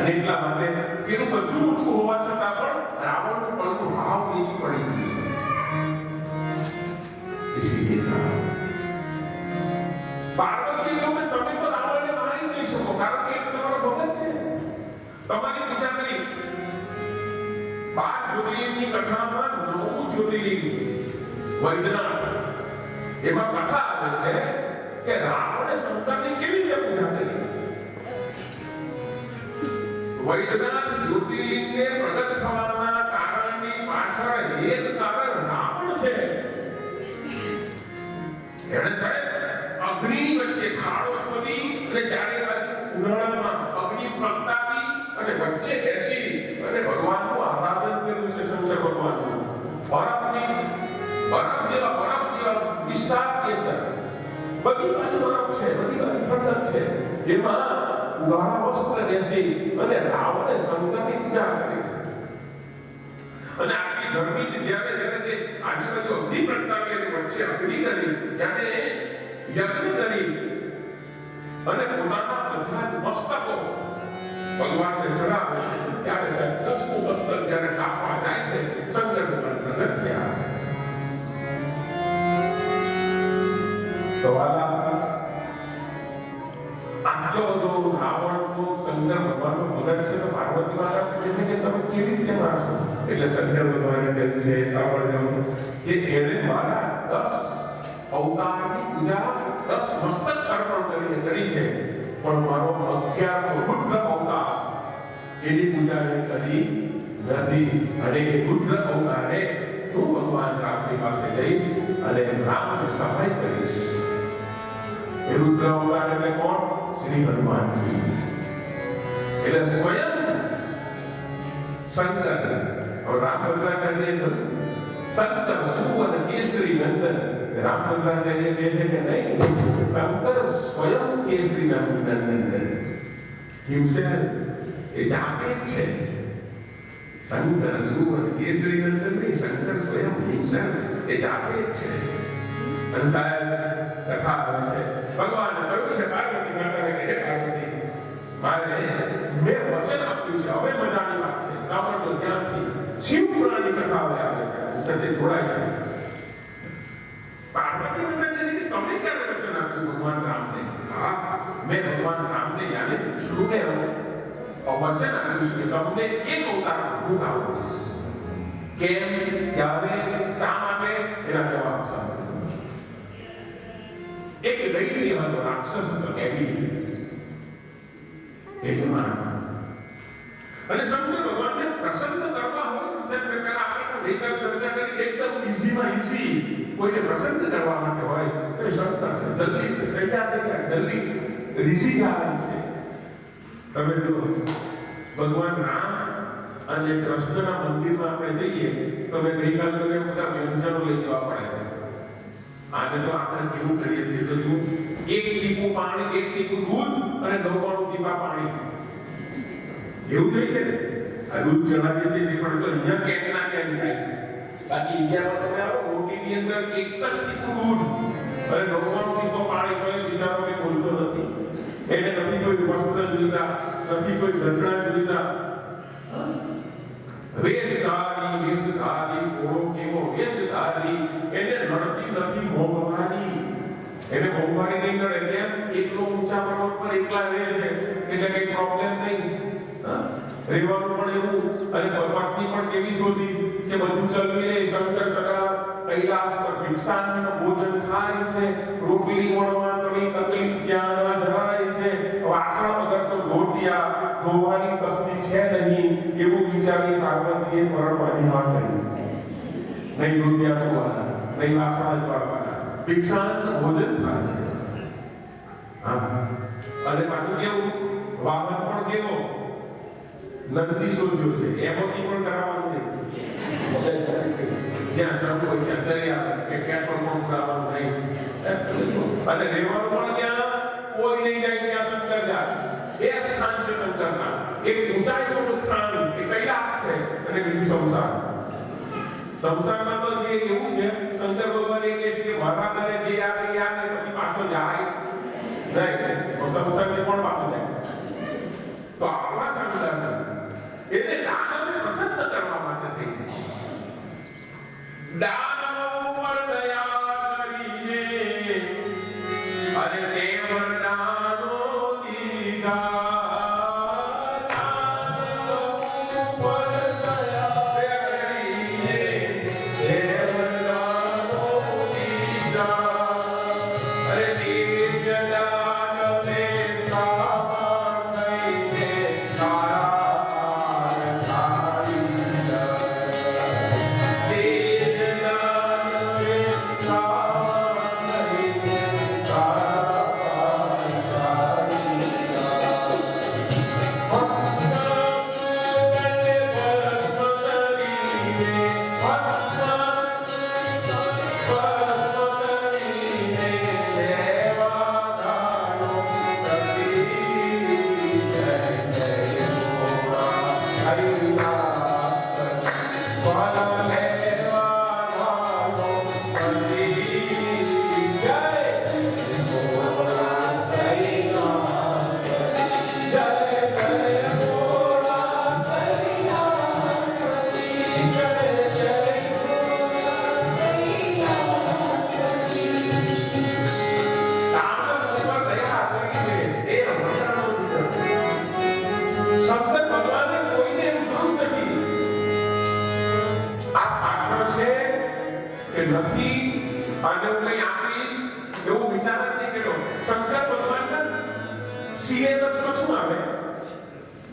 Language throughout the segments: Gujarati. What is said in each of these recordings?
અને એટલા માટે એનું બધું ઊંચું હોવા છતાં પણ રાવણનું પણનું ભાવ નીચું પડી ગયું. પાર્વતી કહ્યું કે તમે તો રાવણને મારી નહીં શકો, કારણ કે એ તમારો ભગત છે. તમારી પૂજા કરી 12 જ્યોતિર્લિંગની કથામાં 9 જ્યોતિર્લિંગ વૈદ્યનાથ એમાં કથા આવે છે કે રાવણે શંકરની કેવી રીતે પૂજા કરી. વૈદ્યનાથ જ્યોતિર્લિંગને પ્રગટ થવાના કારણની પાછળ એક કારણ રાવણ છે. એણે સાહેબ અગ્નિની વચ્ચે ખાડો ખોદી અને ચારે બાજુ ઉનાળામાં અગ્નિ પ્રગટાવી અને વચ્ચે બેસી અને ભગવાનનું આરાધન કર્યું છે. શંકર ભગવાનનું બરફ જેવા વિસ્તારની અંદર બધી બાજુ બરફ છે, બધી બાજુ ઠંડક છે. એમાં ઉગાડા વસ્ત્ર બેસી અને રાવણે શંકરની પૂજા કરી છે. અને આટલી ગરમી જ્યારે તે આજુબાજુ અગ્નિ પ્રગટાવી અને વચ્ચે અગ્નિ કરી, ત્યારે યજ્ઞ કરી અને પોતાના બધા મસ્તકો ભગવાનને ચડાવે છે. ત્યારે સાહેબ 10મું મસ્તક જ્યારે કાપવા જાય છે, શંકર ભગવાન પ્રગટ થયા છે. તો આટલો બધો રાવણનો શંકર ભગવાનનો ભગત છે, તો પાર્વતી માતા પૂછે છે કે તમે કેવી રીતે મારશો? એટલે શંકર ભગવાને કહ્યું છે, સાંભળજો, કે એણે મારા 10 અવતારની પૂજા 10 મસ્તક અર્પણ કરીને કરી છે, પણ મારો 11મો રુદ્ર અવતાર એની પૂજા એને કરી નથી. અને એ રુદ્ર અવતારે હું ભગવાન રામની પાસે જઈશ અને રામને સહાય કરીશ. એ રુદ્ર અવતાર એટલે કોણ? શ્રી હનુમાનજી. એટલે સ્વયં શંકર રામભદ્રાચાર્ય શંકર સુવન કેસરી નંદન. રામભદ્રાચાર્ય કહે છે કે નહીં, શંકર સ્વયં કેસરી નંદન હિમસેન એ જાતે જ છે. શંકર સુવન કેસરી નંદન નહીં, શંકર સ્વયં હિમસેન એ જાતે જ છે. અને સાહેબ કથા આવે છે, ભગવાને કહ્યું છે પાર્વતી માતાને કે હે પાર્વતી, મારે મેં વચન આપ્યું છે, હવે મજાની વાત છે, સાંભળજો ધ્યાનથી. શિવ પુરાણની કથા આવે છે, સાથે જોડાય છે. પાર્વતી માતા કહે છે કે તમે ક્યારે વચન આપ્યું ભગવાન રામને? હા, મેં ભગવાન રામને યાને શું કહેવું વચન આપ્યું છે કે તમને એક અવતાર હું આપીશ. કેમ, ક્યારે, શા માટે? એના જવાબ સાંભળો. એક દૈત્ય હતો, રાક્ષસ હતો, એ જમાનામાં. અને શંકર ભગવાનને પ્રસન્ન કરવા હોય, પહેલા આપણે ગઈકાલ ચર્ચા કરી, એકદમ ઈઝીમાં ઈઝી કોઈને પ્રસન્ન કરવા માટે હોય તો એ શંકર છે. જલ્દી તૈયાર થઈ ગયા, જલ્દી રીસી જાય છે. તમે જો ભગવાન રામ અને કૃષ્ણના મંદિરમાં આપણે જઈએ તો મેં ગઈકાલ બધા વ્યંજનો લઈ જવા પડે. આને તો આપણે કેવું કરીએ છીએ તો જો એક ટીપું પાણી, એક ટીપું દૂધ અને 99 ટીપા પાણી, એવું થઈ છે ને. આ દૂધ ચડાવીએ છીએ પણ તો અહીંયા કેક ના કેક થાય. બાકી ઇન્ડિયામાં તમે આવો, રોટીની અંદર એક જ ટીપું દૂધ અને 99 ટીપો પાણી, કોઈ બિચારો કે બોલતો નથી. એને નથી કોઈ વસ્ત્ર જોઈતા, નથી કોઈ ગજડા જોઈતા. વેશધારી ઓળો કેવો વેશધારી, એને નડતી નથી મોંઘવારી. એને મોંઘવારી નહીં નડે. કેમ? એકલો ઊંચા પર્વત પર એકલા રહે છે એટલે કઈ પ્રોબ્લેમ નહીં. રહેવાનું પણ એવું, અને પત્ની પણ કેવી શોધી કે બધું ચલવી લે. શંકર સદા કૈલાસ પર ભિક્ષાન ભોજન ખાય છે, રોટલી વણવા કઈ તકલીફ ત્યાં ન જરાય છે, વાસણ વગર તો ધોતિયા ધોવાની કસદી છે નહીં, એવું વિચારી પાર્વતીએ પરમાધિકાર કર્યું. નહીં ધોતિયા ધોવાના, નહીં વાસણ ધોવાના, ભિક્ષાન ભોજન થાય છે. અને પાછું કેવું, વાહન પણ કેવો નંદી શોધ્યો છે, એમાંથી પણ કરાવવાનું નહીં. જ્યાં ચડવું હોય ત્યાં ચડી આવે, કે પેટ્રોલ પણ ઉડાવવાનું નહીં. અને રહેવાનું પણ ક્યાં? કોઈ નહીં જાય ત્યાં શંકર જાય. બે સ્થાન છે શંકરના, એક ઊંચાઈનું સ્થાન એ કૈલાસ છે, અને બીજું સંસાર. સંસારમાં તો જે એવું છે, શંકર ભગવાન એ કહે છે કે મારા ઘરે જે આવે એ આવે, પછી પાછો જાય નહીં. સંસારથી પણ પાછો જાય. તો આવા સંગઠન એને દાનવે પ્રસન્ન કરવા માટે થઈ દાનવ ઉપર દયા કરીને અને તે વરદાનો દીધા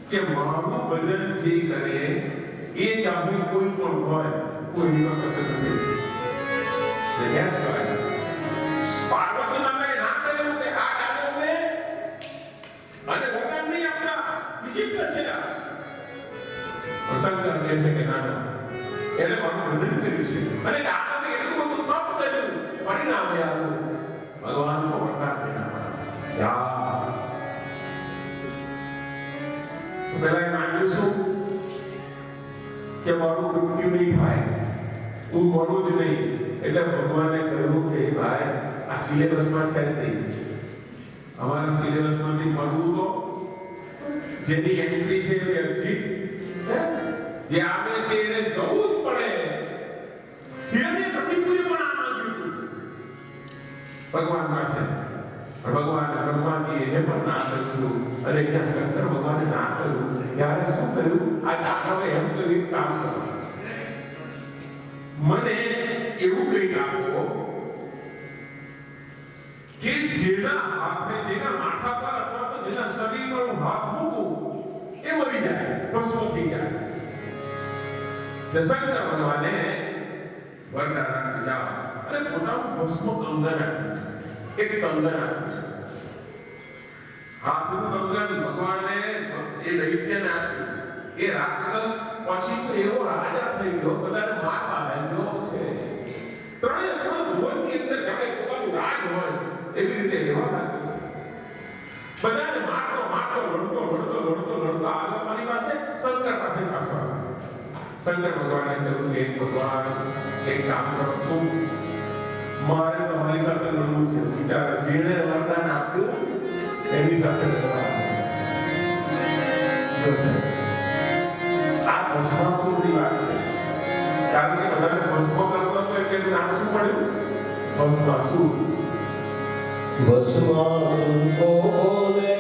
કે મારું ભજન જે કરે એ ચાહે કોઈ પણ હોય કોઈનો પસંદ નથી છે that's why પાર્વતી માતાએ ના કહ્યું કે આ દાનવને અને ભગવાન નહીં આપતા વિચિત્ર છે પસંદ કરે છે કે ના એને મારું ભજન કર્યું છે અને દાનવે એટલું બધું તપ કર્યું પરિણામ આવ્યું ભગવાનનો વરદાન ના પેલા માંગ્યું છું કે મારું મૃત્યુ નહીં થાય તું મળું જ નહીં એટલે ભગવાને કહ્યું કે ભાઈ આ સિલેબસમાં છે જ નહીં અમારા સિલેબસમાંથી મળવું તો જેની એન્ટ્રી છે એ એક્ઝિટ જે આવે છે એને જવું જ પડે હિરણ્યકશિપુએ પણ આ માંગ્યું હતું ભગવાન પાસે ભગવાન બ્રહ્માજી એને પણ ના કહ્યું અને અહીંયા શંકર ભગવાને ના કહ્યું ત્યારે શું કહ્યું આ દાનવે એમ કહ્યું કામ કરો મને એવું કંઈક આપો કે જેના હાથે જેના માથા પર અથવા તો જેના શરીર પર હું હાથ મૂકું એ મરી જાય ભસ્મ થઈ જાય શંકર ભગવાને વરદાન આપ્યું અને પોતાનું ભસ્મ કંગન એક કંગન આપ્યું હાથનું કંગન ભગવાને એ દૈત્યને આપ્યું એ રાક્ષસ પછી તો એવો રાજા થઈ ગયો બધાને મારવા લાગ્યો છે ત્રણે ભોજની અંદર જાણે પોતાનું રાજ હોય એવી રીતે રહેવા લાગ્યો બધાને મારતો લડતો આગળ મારી પાસે શંકર પાસે પાછો આવ્યો શંકર ભગવાને કહ્યું કે ભગવાન એક કામ કરો તું મારે તમારી સાથે લડવું છે વિચાર જેને વરદાન આપ્યું એની સાથે આ ભસ્માસુરની વાત છે કારણ કે બધાને ભસ્મ કરતો હતો એટલે નામ શું પડ્યું ભસ્માસુર ભસ્માસુર કો બોલે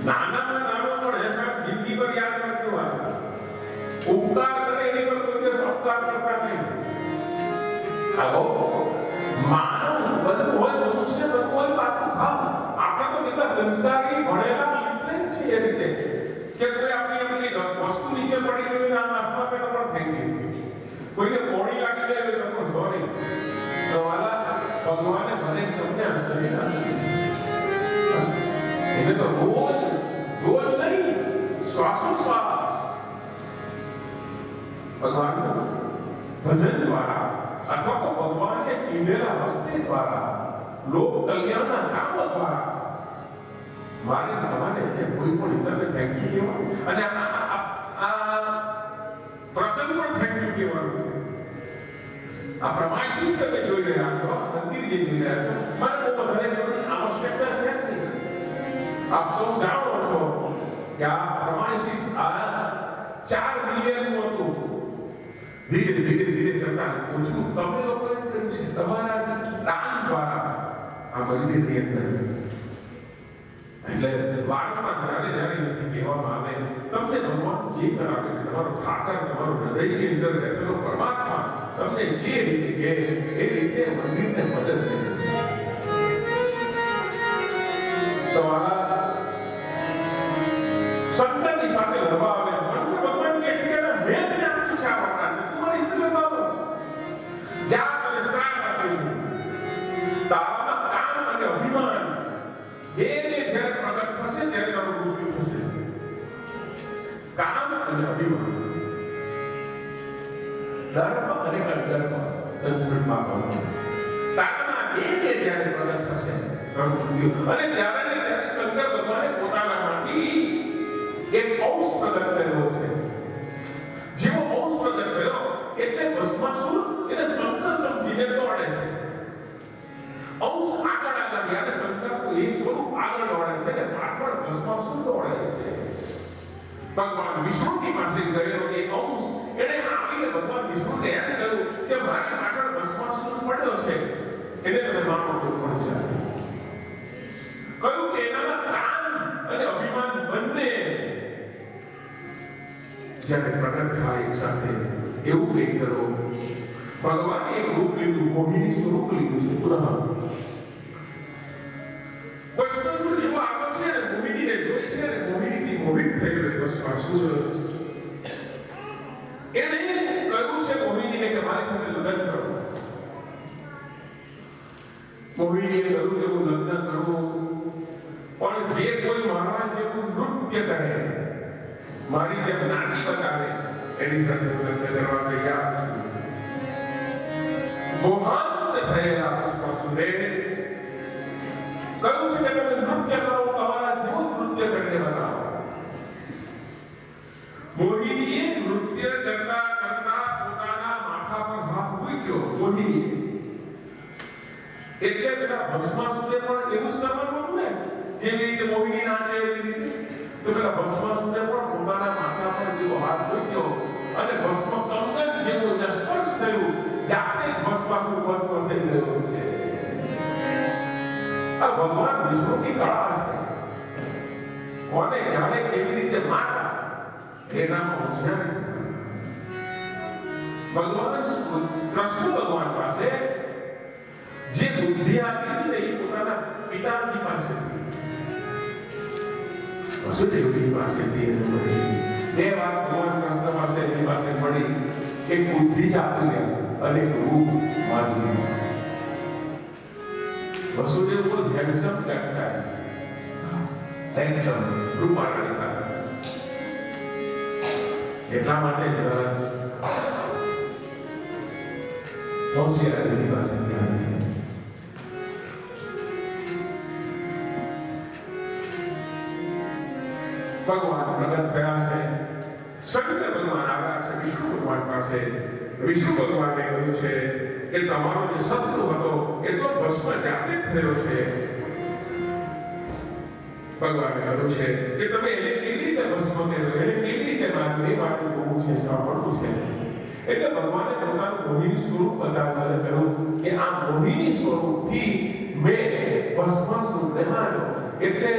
નાનામાં નાનો પણ હિસાબ જિંદગી પર યાદ રાખજો. ઉપકાર કરે એની પર કોઈ દિવસ અપકાર કરતા નહીં. આવો માનવ બનવું હોય, મનુષ્ય બનવું હોય તો આટલું ભાવ. આપણે તો કેટલા સંસ્કારી ભણેલા લિટરેટ છીએ એ રીતે કે કોઈ આપણી એમની વસ્તુ નીચે પડી ગઈ આમ હાથમાં પેલા પણ થઈ ગઈ, કોઈને પોણી લાગી જાય તો પણ સોરી. તો વાલા ભગવાને મને તમને આ શરીર આપ્યું. એટલે તો રોજ નહીં, શ્વાસોશ્વાસ ભગવાનનું ભજન દ્વારા અથવા તો ભગવાનને ચીંધેલા રસ્તે દ્વારા, લોક કલ્યાણના કામો દ્વારા મારે તમારે કોઈ પણ હિસાબે થેન્ક યુ કહેવાનું. અને આ પ્રસંગ પણ થેન્ક યુ કહેવાનું છે. આ પ્રમાણિત તમે જોઈ રહ્યા છો, મંદિર જે જોઈ રહ્યા છો, મારે બહુ વધારે જોવાની આવશ્યકતા છે નહીં. આપ સૌ જાણો છો કે આ પ્રમાણિત આ 4 મિલિયન નું હતું. ધીરે ધીરે ધીરે કરતા ઓછું તમે લોકોએ કર્યું છે તમારા દાન દ્વારા આ મંદિરની અંદર. એટલે વારંવાર જ્યારે નથી કહેવામાં આવે તમને ભગવાન જે કરાવે, તમારો ઠાકર, તમારો હૃદયની અંદર રહેલો પરમાત્મા તમને જે રીતે કહે એ રીતે મંદિરને મદદ કરે. તમારા શંકરની સાથે લડવા આવે છે. શંકર ભગવાન કહે છે કે મેં તને આપ્યું છે આ વરદાન, તમારી સાથે લડવા જા તને શ્રાપ આપીશું. તારામાં કામ અને અભિમાન બેને જ્યારે પ્રગટ થશે ત્યારે તારું મૃત્યુ થશે. કામ અને અભિમાન, દર્પ અને કંદર્પ સંસ્કૃતમાં કહ્યું. તારામાં બેને જ્યારે પ્રગટ થશે તારું મૃત્યુ. અને ત્યારે શંકર ભગવાને પોતાનામાંથી એક અંશ પ્રગટ કર્યો છે. જેવો અંશ પ્રગટ કર્યો એટલે ભસ્માસુર એને શંકર સમજીને દોડે છે. અંશ આગળ જ્યારે શંકરનું એ સ્વરૂપ આગળ દોડે છે અને પાછળ ભસ્માસુર દોડે છે. ભગવાન વિષ્ણુની પાસે ગયો એ અંશ એને આવીને ભગવાન વિષ્ણુને એમ કહ્યું કે મારી પાછળ ભસ્માસુર પડ્યો છે, એને તમે માફ કરજો પડશે. કહ્યું કે એનામાં કામ અને અભિમાન બંને જ્યારે પ્રગટ થાય એક સાથે એવું કંઈક કરો. ભગવાને એક રૂપ લીધું, મોહિની સ્વરૂપ લીધું છે. પુનઃ ભસ્માસુર જેવો આગળ છે ને મોહિનીને જોઈ છે ને મોહિનીથી મોહિત થઈ ગયો ભસ્માસુર. એને કહ્યું છે મોહિનીને કે મારી સાથે લગ્ન કરો. મોહિનીએ કહ્યું કે હું લગ્ન કરું, પણ જે કોઈ મારા જેવું નૃત્ય કરે, મારી જેમ નાચી બતાવે એની સાથે હું લગ્ન કરવા તૈયાર છું. મોહાંત થયેલા ભસ્માસુરે કહ્યું છે કે તમે નૃત્ય કરો, તમારા જેવું નૃત્ય કરીને બતાવો. મોહિનીએ નૃત્ય કરતા કરતા પોતાના માથા પર હાથ મૂક્યો. મોહિનીએ એટલે પેલા ભસ્માસુરે પણ એવું જ કરવાનું હતું ને, જેવી રીતે મોહિની નાચે એવી રીતે. તો પેલા ભસ્માસુરે પણ પોતાના માથા પર જેવો હાથ મૂક્યો અને ભસ્મ કંગન જેવો સ્પર્શ થયું, જાતે જ ભસ્માસુર ભસ્મ થઈ ગયો છે. આ ભગવાન વિષ્ણુની કળા છે. કોને ક્યારે કેવી રીતે મારવા એનામાં હોશિયાર છે. ભગવાન કૃષ્ણ ભગવાન પાસે જે બુદ્ધિ આપી ને એ પોતાના પિતાજી પાસેથી, વસુદેવજી પાસેથી બે વાત ભગવાન કૃષ્ણ પાસે એની પાસે મળી. એક બુદ્ધિ જ આપી અને એક રૂપ માધુર્ય. Vasudev was handsome that time. handsome રૂપાળા. એટલા માટે હોશિયાર એની પાસે ધ્યાન છે. ભગવાન પ્રગટ થયા છે. શંકર ભગવાન આવ્યા છે વિષ્ણુ ભગવાન પાસે. વિષ્ણુ ભગવાને કહ્યું છે કે તમારો જે શત્રુ હતો એ તો ભસ્મ જાતે જ થયો છે. ભગવાને કહ્યું છે કે તમે એને કેવી રીતે ભસ્મ કર્યો, એને કેવી રીતે માર્યો, એ માટે જોવું છે, સાંભળવું છે. એટલે ભગવાને પોતાનું મોહિની સ્વરૂપ બતાવ્યું અને કહ્યું કે આ મોહિની સ્વરૂપથી મેં ભસ્માસુરને માર્યો. એટલે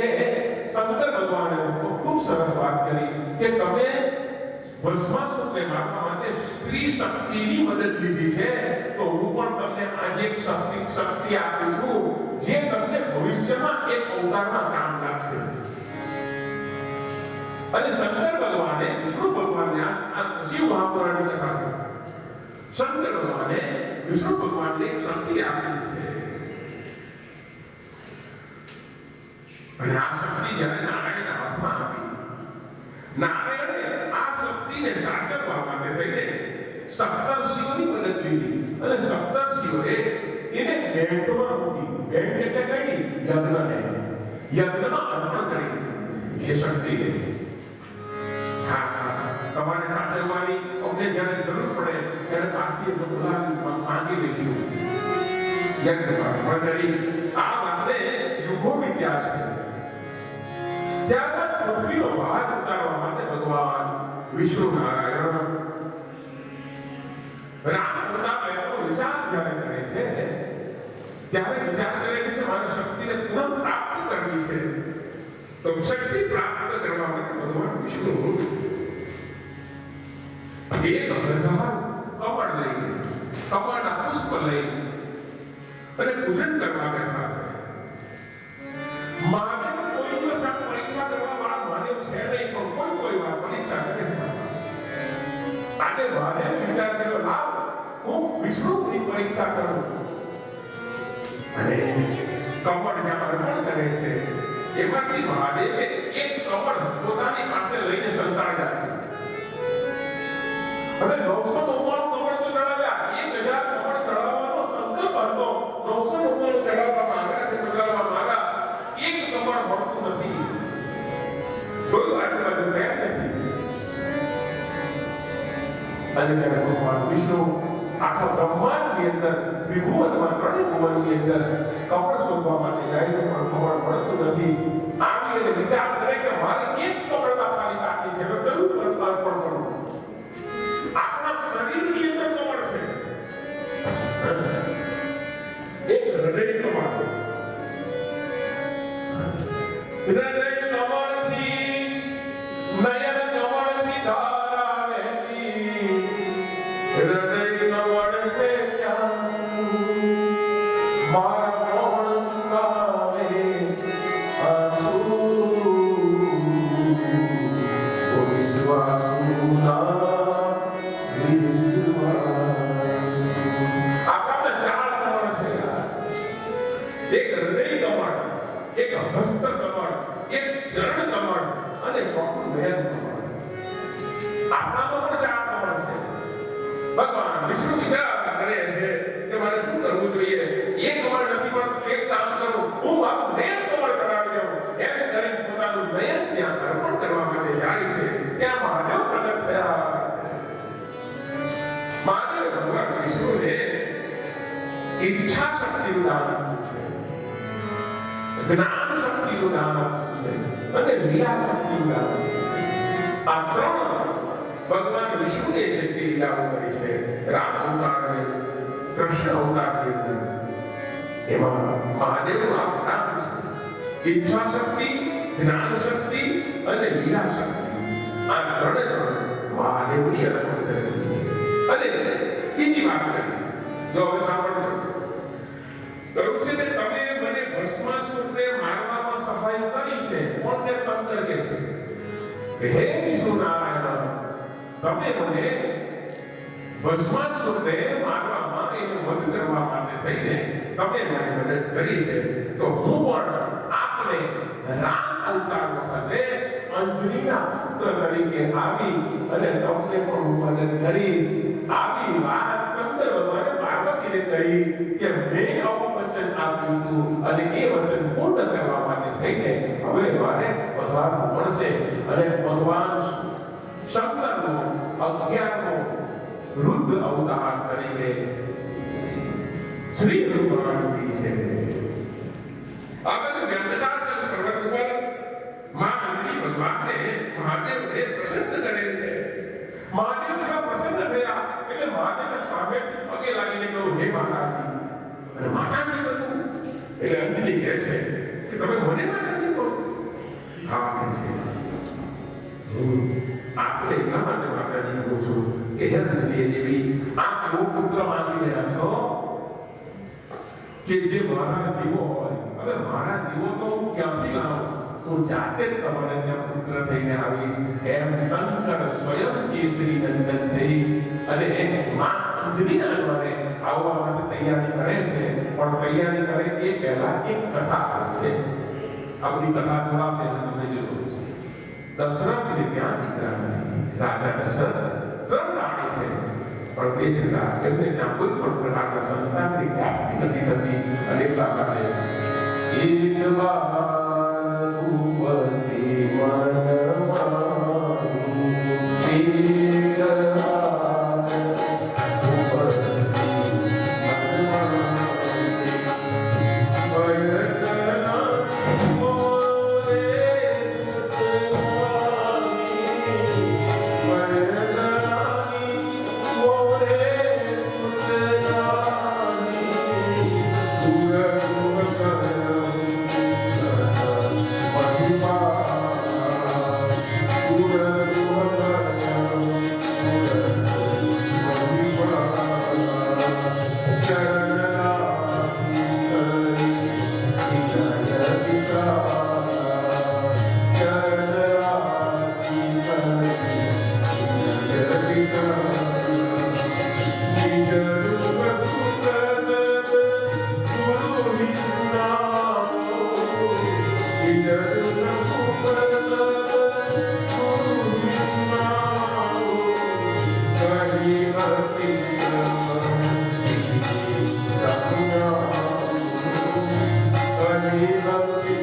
શંકર ભગવાને ખૂબ સરસ વાત કરી કે તમે ભસ્માસુરને મારવા માટે સ્ત્રી શક્તિની મદદ લીધી છે, તો હું પણ તમને આજે એક શક્તિ આપું છું જે તમને ભવિષ્યમાં એક અવતારમાં કામ લાગશે. અને શંકર ભગવાને વિષ્ણુ ભગવાનને આ શિવ મહાપુરાણની કથા છે. શંકર ભગવાને વિષ્ણુ ભગવાનને એક શક્તિ આપી છે. અને આ શક્તિ જ્યારે નારાયણના હાથમાં આવી, નારાયણે આ શક્તિને સાચવવા માટે થઈને સપ્તર્ષિઓની મદદ લીધી અને સપ્તર્ષિઓએ એને બેંકમાં મૂકી. બેંક એટલે કઈ? યજ્ઞને. યજ્ઞમાં અર્પણ કરી એ શક્તિને. તમારે સાચવવાની અમને જ્યારે જરૂર પડે ત્યારે પાછી એમને બોલાવી માંગી લઈશું. યજ્ઞમાં કરી આ વાતને યુગો વીત્યા છે. ત્યારબાદ પૃથ્વીનો ભાર ઉતારવા માટે ભગવાન વિષ્ણુ નારાયણ રામ પ્રતાપ એનો વિચાર જ્યારે કરે છે ત્યારે વિચાર કરે છે કે મારી શક્તિને પુનઃ પ્રાપ્ત કરવી છે. તો શક્તિ પ્રાપ્ત કરવા માટે ભગવાન વિષ્ણુ એક હજાર કમળ લઈને, કમળના પુષ્પ લઈ અને પૂજન કરવા બેઠા છે. મહાદેવ કોઈ દિવસ આ પરીક્ષા કરવા વાળા મહાદેવ છે નહીં, પણ કોઈ વાર પરીક્ષા કરે છે. આજે મહાદેવ વિચાર કર્યો, લાવ હું વિષ્ણુની પરીક્ષા કરું. અને કમળ જ્યાં અર્પણ કરે છે એમાંથી મહાદેવે એક કમળ પોતાની પાસે લઈને સંતાડ્યા છે. હવે 999 કમળ તો ચડાવ્યા, 1000 કમળ ચડાવવાનો સંકલ્પ હતો. 999 ચડાવવામાં આવ્યા છે, ચડાવવામાં આવ્યા, એક કમળ મળતું નથી. જોયું આજુબાજુ ગયા નથી. અને ત્યારે ભગવાન વિષ્ણુ આખા બ્રહ્માંડની અંદર વિભુવનમાં ત્રણેય ભુવનની અંદર કમળ શોધવા માટે જાય છે, પણ કમળ મળતું નથી. આવી અને વિચાર કરે કે મારે એક કમળમાં ખાલી બાકી છે, હવે કયું અર્પણ કરું? આપણા શરીરની અંદર કમળ છે, એક હૃદય કમળ. હૃદય કમળથી નયન કમળથી ધારા વહેતી, હૃદય કમળ છે ક્યાં મારા કોણ સુકાવે આંસુ, ઓ વિશ્વાસુના એક હૃદય કમળ, એક હસ્ત કમળ, એક ચરણ કમળ અને ચોથું નયન કમળ. આપણામાં પણ 4 કમળ છે. ભગવાન વિષ્ણુ વિચાર કરે છે કે મારે શું કરવું જોઈએ. એક કમળ નથી મળતું, એક કામ કરું, હું મારું નયન કમળ ચડાવી દઉં. એમ કરીને પોતાનું નયન ત્યાં અર્પણ કરવા માટે જાય છે. ત્યાં મહાદેવ પ્રગટ થયા છે. મહાદેવ ભગવાન વિષ્ણુને ઈચ્છા શક્તિનું દાન આપ્યું છે, જ્ઞાન શક્તિનું દાન આપ્યું છે અને લીલા શક્તિનું દાન આપ્યું છે. આ ત્રણ ભગવાન વિષ્ણુએ જેટલી લીલાઓ કરી છે, રામ અવતાર અને કૃષ્ણ અવતારની અંદર, એમાં મહાદેવનું આ નામ છે. ઈચ્છા શક્તિ, જ્ઞાન શક્તિ અને લીલા શક્તિ, આ ત્રણ મહાદેવની અર્પણ કરી. અને બીજી વાત કરી, જો હવે સાંભળજો, કહ્યું છે કે તમે મને ભસ્માસુરને મારવામાં સહાય કરી છે. કોણ કે? શંકર કે છે, હે વિષ્ણુ નારાયણ, તમે મને ભસ્માસુરને મારવામાં, એને વધ કરવા માટે થઈને તમે મને મદદ કરી છે, તો હું પણ આપને રામ અવતાર વખતે અંજલિના પુત્ર તરીકે આવી અને તમને પણ હું મદદ કરીશ. આવી વાત શંકર ભગવાને પાર્વતીને કહી કે મેં આવું વચન આપ્યું હતું અને એ વચન પૂર્ણ કરવા માટે થઈને હવે મારે પધારવું પડશે. અને ભગવાન શંકરનો 11મો રુદ્ર અવતાર તરીકે શ્રી હનુમાનજી છે. આગળ વેંકટાચલ પર્વત ઉપર માં અંજલિ ભગવાનને મહાદેવને પ્રસન્ન કરેલ છે. મહાદેવ જેવા પ્રસન્ન થયા એટલે મહાદેવે સામેથી પગે લાગીને કહ્યું, હે માતાજી. અને માતાજી કહ્યું એટલે અંજલિ કહે છે કે તમે મને માતાજી કહો છો? હા કે છે આપણે એટલા માટે માતાજીને કહું છું કે હે અંજલિ દેવી આપ એવો પુત્ર માંગી રહ્યા છો કે જે મારા જીવો હોય. હવે મારા જીવો તો હું ક્યાંથી લાવું? હું જાતે જ તમારે ત્યાં પુત્ર થઈને આવીશ. એમ શંકર સ્વયં કેસરી નંદન થઈ અને માં અંજલિના દ્વારે આવવા માટે તૈયારી કરે છે. પણ તૈયારી કરે એ પહેલા એક કથા આવે છે. આ બધી કથા જોડાશે અને તમને જોયું છે. દશરથને ત્યાં દીકરા નથી. રાજા દશરથ 3 રાણી છે પણ તે છતાં એમને ત્યાં કોઈ પણ પ્રકારના સંતાનની પ્રાપ્તિ નથી થતી. અને એટલા માટે એક વાર રૂપથી મનવાનું એક Hare